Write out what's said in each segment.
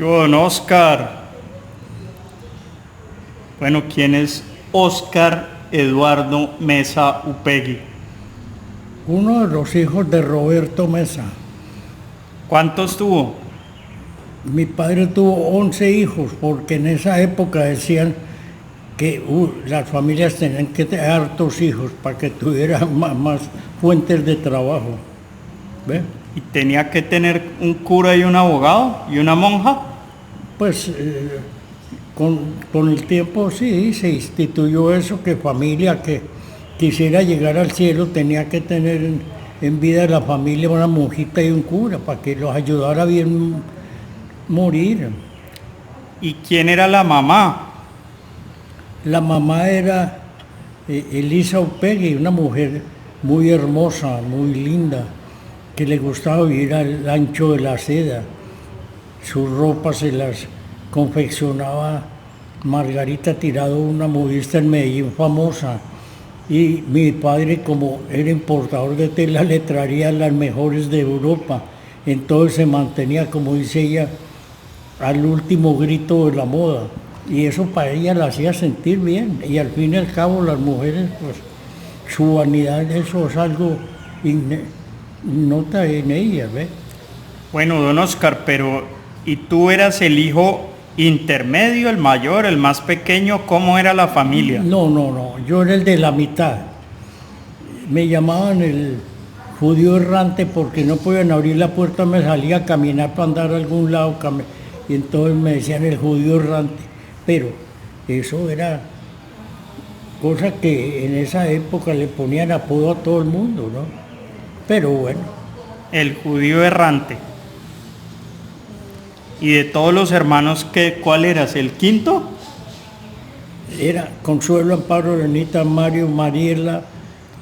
¿Qué hubo, don Oscar? Bueno, ¿quién es Oscar Eduardo Mesa Upegui? Uno de los hijos de Roberto Mesa. ¿Cuántos tuvo? Mi padre tuvo 11 hijos porque en esa época decían que las familias tenían que tener hartos hijos para que tuvieran más fuentes de trabajo. ¿Ve? ¿Y tenía que tener un cura y un abogado y una monja? Pues con el tiempo sí se instituyó eso, que familia que quisiera llegar al cielo tenía que tener en vida de la familia una monjita y un cura para que los ayudara bien morir. ¿Y quién era la mamá? La mamá era Elisa Upegui, una mujer muy hermosa, muy linda, que le gustaba vivir al ancho de la seda. Sus ropas se las confeccionaba Margarita Tirado, una modista en Medellín famosa. Y mi padre, como era importador de tela, le traía las mejores de Europa. Entonces se mantenía, como dice ella, al último grito de la moda. Y eso para ella la hacía sentir bien. Y al fin y al cabo las mujeres, pues su vanidad, eso es algo nota en ellas, ¿ves? Bueno, don Oscar, pero ¿y tú eras el hijo intermedio, el mayor, el más pequeño? ¿Cómo era la familia? No, yo era el de la mitad. Me llamaban el judío errante porque no podían abrir la puerta, me salía a caminar para andar a algún lado, y entonces me decían el judío errante. Pero eso era cosa que en esa época le ponían apodo a todo el mundo, ¿no? Pero bueno. El judío errante. ¿Y de todos los hermanos, cuál eras? ¿El quinto? Era Consuelo, Amparo, Renita, Mario, Mariela.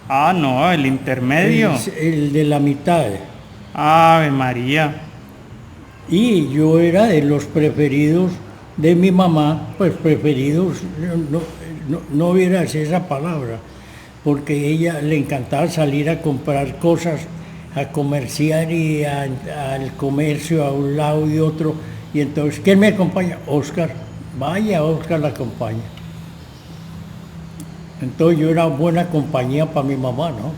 Ah, no, el intermedio. El de la mitad. Ave María. Y yo era de los preferidos de mi mamá, pues preferidos, no hubiera esa palabra, porque ella le encantaba salir a comprar cosas, a comerciar y al comercio a un lado y otro. Y entonces, ¿quién me acompaña? Oscar. Vaya, Oscar la acompaña. Entonces yo era buena compañía para mi mamá, ¿no?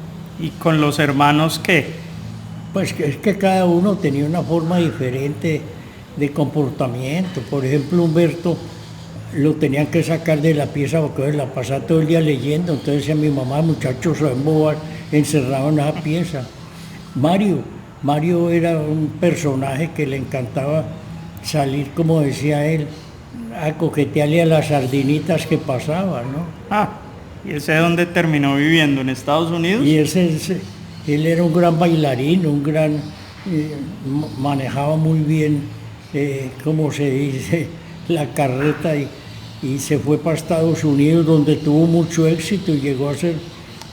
¿Y con los hermanos qué? Pues es que cada uno tenía una forma diferente de comportamiento. Por ejemplo, Humberto lo tenían que sacar de la pieza porque la pasaba todo el día leyendo. Entonces decía mi mamá, muchachos, se van encerrado en esa pieza. Mario era un personaje que le encantaba salir, como decía él, a coquetearle a las sardinitas que pasaban, ¿no? Ah, ¿y ese es dónde terminó viviendo? ¿En Estados Unidos? Y él era un gran bailarín, manejaba muy bien, como se dice, la carreta y se fue para Estados Unidos donde tuvo mucho éxito y llegó a ser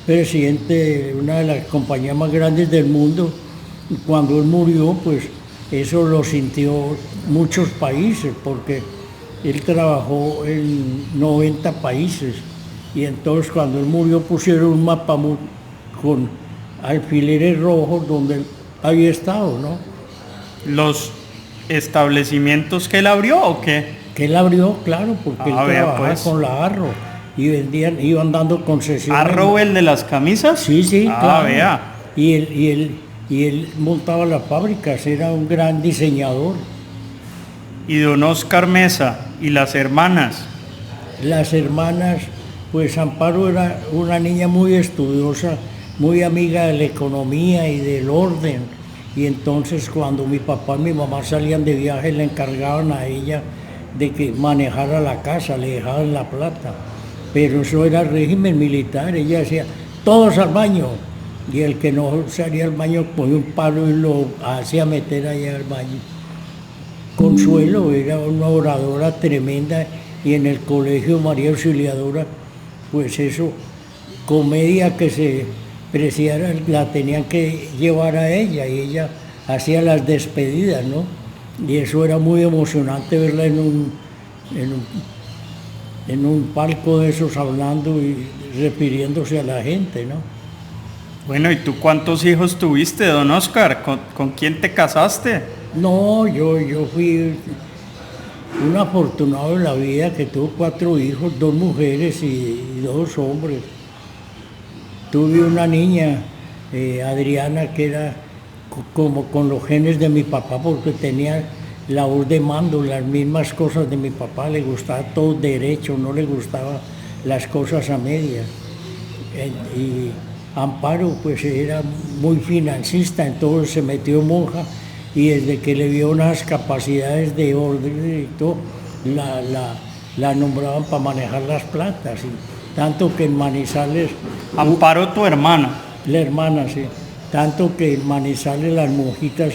presidente de una de las compañías más grandes del mundo. Y cuando él murió, pues eso lo sintió muchos países porque él trabajó en 90 países y entonces cuando él murió pusieron un mapa con alfileres rojos donde él había estado, ¿no? ¿Los establecimientos que él abrió o qué? Que él abrió, claro, porque él trabajaba pues. con la Arro y iban dando concesiones. ¿Arrow, el de las camisas? Sí, claro. Vea. Y él montaba las fábricas, era un gran diseñador. ¿Y don Oscar Mesa y las hermanas? Las hermanas, pues Amparo era una niña muy estudiosa, muy amiga de la economía y del orden. Y entonces cuando mi papá y mi mamá salían de viaje le encargaban a ella de que manejara la casa, le dejaban la plata. Pero eso era régimen militar, ella decía, todos al baño. Y el que no salía al baño ponía un palo y lo hacía meter allá al baño. Consuelo era una oradora tremenda y en el colegio María Auxiliadora, pues eso, comedia que se preciara, la tenían que llevar a ella y ella hacía las despedidas, ¿no? Y eso era muy emocionante verla en un palco de esos hablando y refiriéndose a la gente, ¿no? Bueno, ¿y tú cuántos hijos tuviste, don Oscar? ¿Con quién te casaste? No, yo fui un afortunado en la vida que tuvo 4 hijos, 2 mujeres y 2 hombres. Tuve una niña, Adriana, que era como con los genes de mi papá, porque tenía la voz de mando, las mismas cosas de mi papá, le gustaba todo derecho, no le gustaban las cosas a medias. Y Amparo pues era muy financista, entonces se metió monja y desde que le vio unas capacidades de orden y todo, la nombraban para manejar las plantas. Y tanto que en Manizales... Amparo, tu hermana. La hermana, sí. Tanto que en Manizales las monjitas,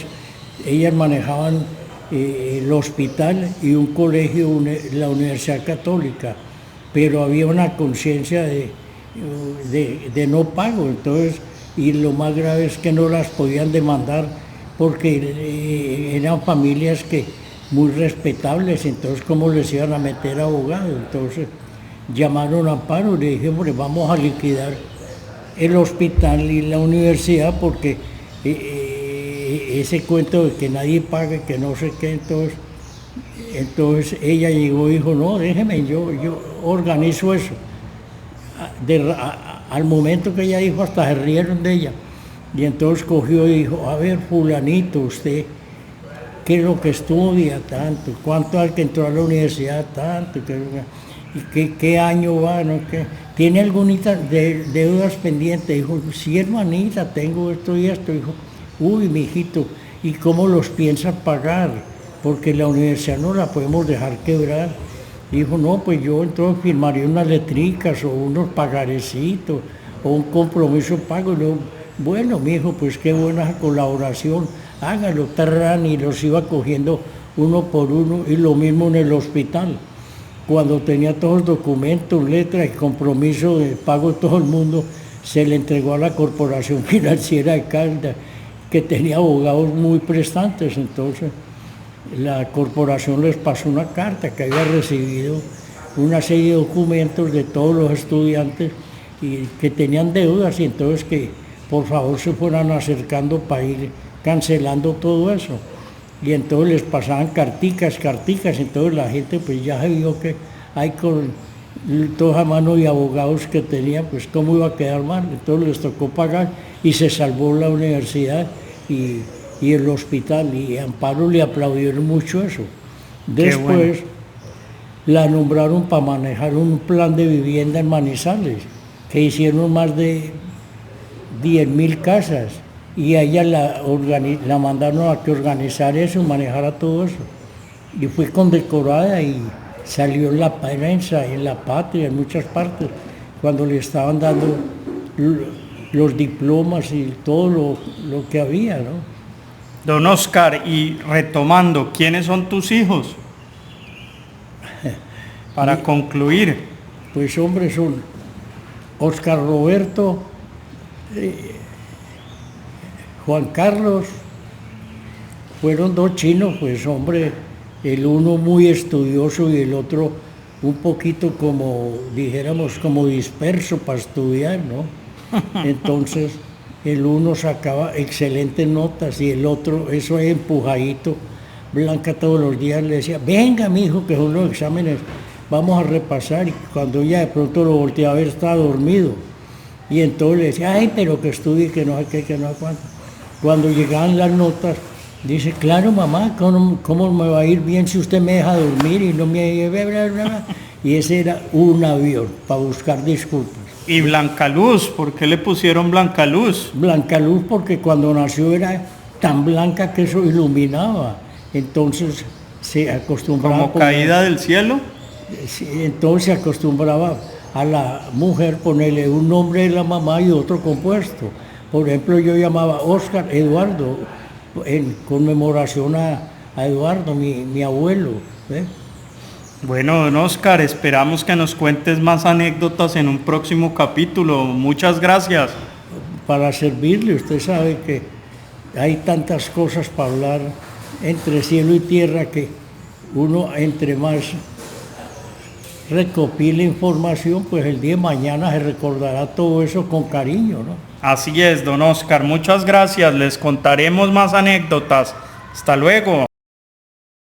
ellas manejaban el hospital y un colegio, la Universidad Católica, pero había una conciencia de no pago, entonces, y lo más grave es que no las podían demandar porque eran familias que muy respetables, entonces cómo les iban a meter abogados. Entonces llamaron a Amparo y le dije, hombre, vamos a liquidar el hospital y la universidad porque ese cuento de que nadie pague, que no sé qué, entonces ella llegó y dijo, no, déjeme, yo organizo eso. Al momento que ella dijo, hasta se rieron de ella. Y entonces cogió y dijo, a ver, fulanito, usted, ¿qué es lo que estudia tanto? ¿Cuánto al que entró a la universidad tanto? ¿Qué año va? ¿No? ¿Tiene alguna deudas pendientes? Dijo, sí, hermanita, tengo esto y esto. Dijo, uy, mijito, ¿y cómo los piensan pagar? Porque la universidad no la podemos dejar quebrar. Dijo, no, pues yo entonces firmaría unas letricas o unos pagarecitos o un compromiso pago. Y luego, bueno, mijo, pues qué buena colaboración, hágalo, tarrán, y los iba cogiendo uno por uno, y lo mismo en el hospital. Cuando tenía todos los documentos, letras y compromiso de pago de todo el mundo, se le entregó a la Corporación Financiera de Caldas, que tenía abogados muy prestantes. Entonces la corporación les pasó una carta que había recibido una serie de documentos de todos los estudiantes y que tenían deudas, y entonces que por favor se fueran acercando para ir cancelando todo eso. Y entonces les pasaban carticas, entonces la gente pues ya se vio que hay con toda a mano y abogados que tenían, pues cómo iba a quedar mal, entonces les tocó pagar y se salvó la universidad y el hospital, y a Amparo le aplaudieron mucho eso. Después la nombraron para manejar un plan de vivienda en Manizales, que hicieron más de 10.000 casas, y a ella la mandaron a que organizara eso, manejara todo eso. Y fue condecorada y salió en la prensa, en La Patria, en muchas partes, cuando le estaban dando los diplomas y todo lo que había, ¿no? Don Oscar, y retomando, ¿quiénes son tus hijos? Para concluir. Pues hombre, son Oscar Roberto, Juan Carlos, fueron 2 chinos, pues hombre, el uno muy estudioso y el otro un poquito como, dijéramos, como disperso para estudiar, ¿no? Entonces el uno sacaba excelentes notas y el otro, eso es empujadito. Blanca todos los días le decía, venga mijo, que son los exámenes, vamos a repasar. Y cuando ella de pronto lo volteaba a ver, estaba dormido. Y entonces le decía, ay, pero que estudie, que no sé qué, que no sé cuánto. Cuando llegaban las notas, dice, claro mamá, ¿cómo me va a ir bien si usted me deja dormir y no me... Y ese era un avión para buscar disculpas. ¿Y Blancaluz? ¿Por qué le pusieron Blancaluz? Blancaluz porque cuando nació era tan blanca que eso iluminaba. Entonces se acostumbraba... ¿Como caída del cielo? Sí, entonces se acostumbraba a la mujer ponerle un nombre de la mamá y otro compuesto. Por ejemplo, yo llamaba Oscar Eduardo, en conmemoración a Eduardo, mi abuelo. ¿Eh? Bueno, don Oscar, esperamos que nos cuentes más anécdotas en un próximo capítulo. Muchas gracias. Para servirle, usted sabe que hay tantas cosas para hablar entre cielo y tierra que uno entre más recopile información, pues el día de mañana se recordará todo eso con cariño, ¿no? Así es, don Oscar. Muchas gracias. Les contaremos más anécdotas. Hasta luego.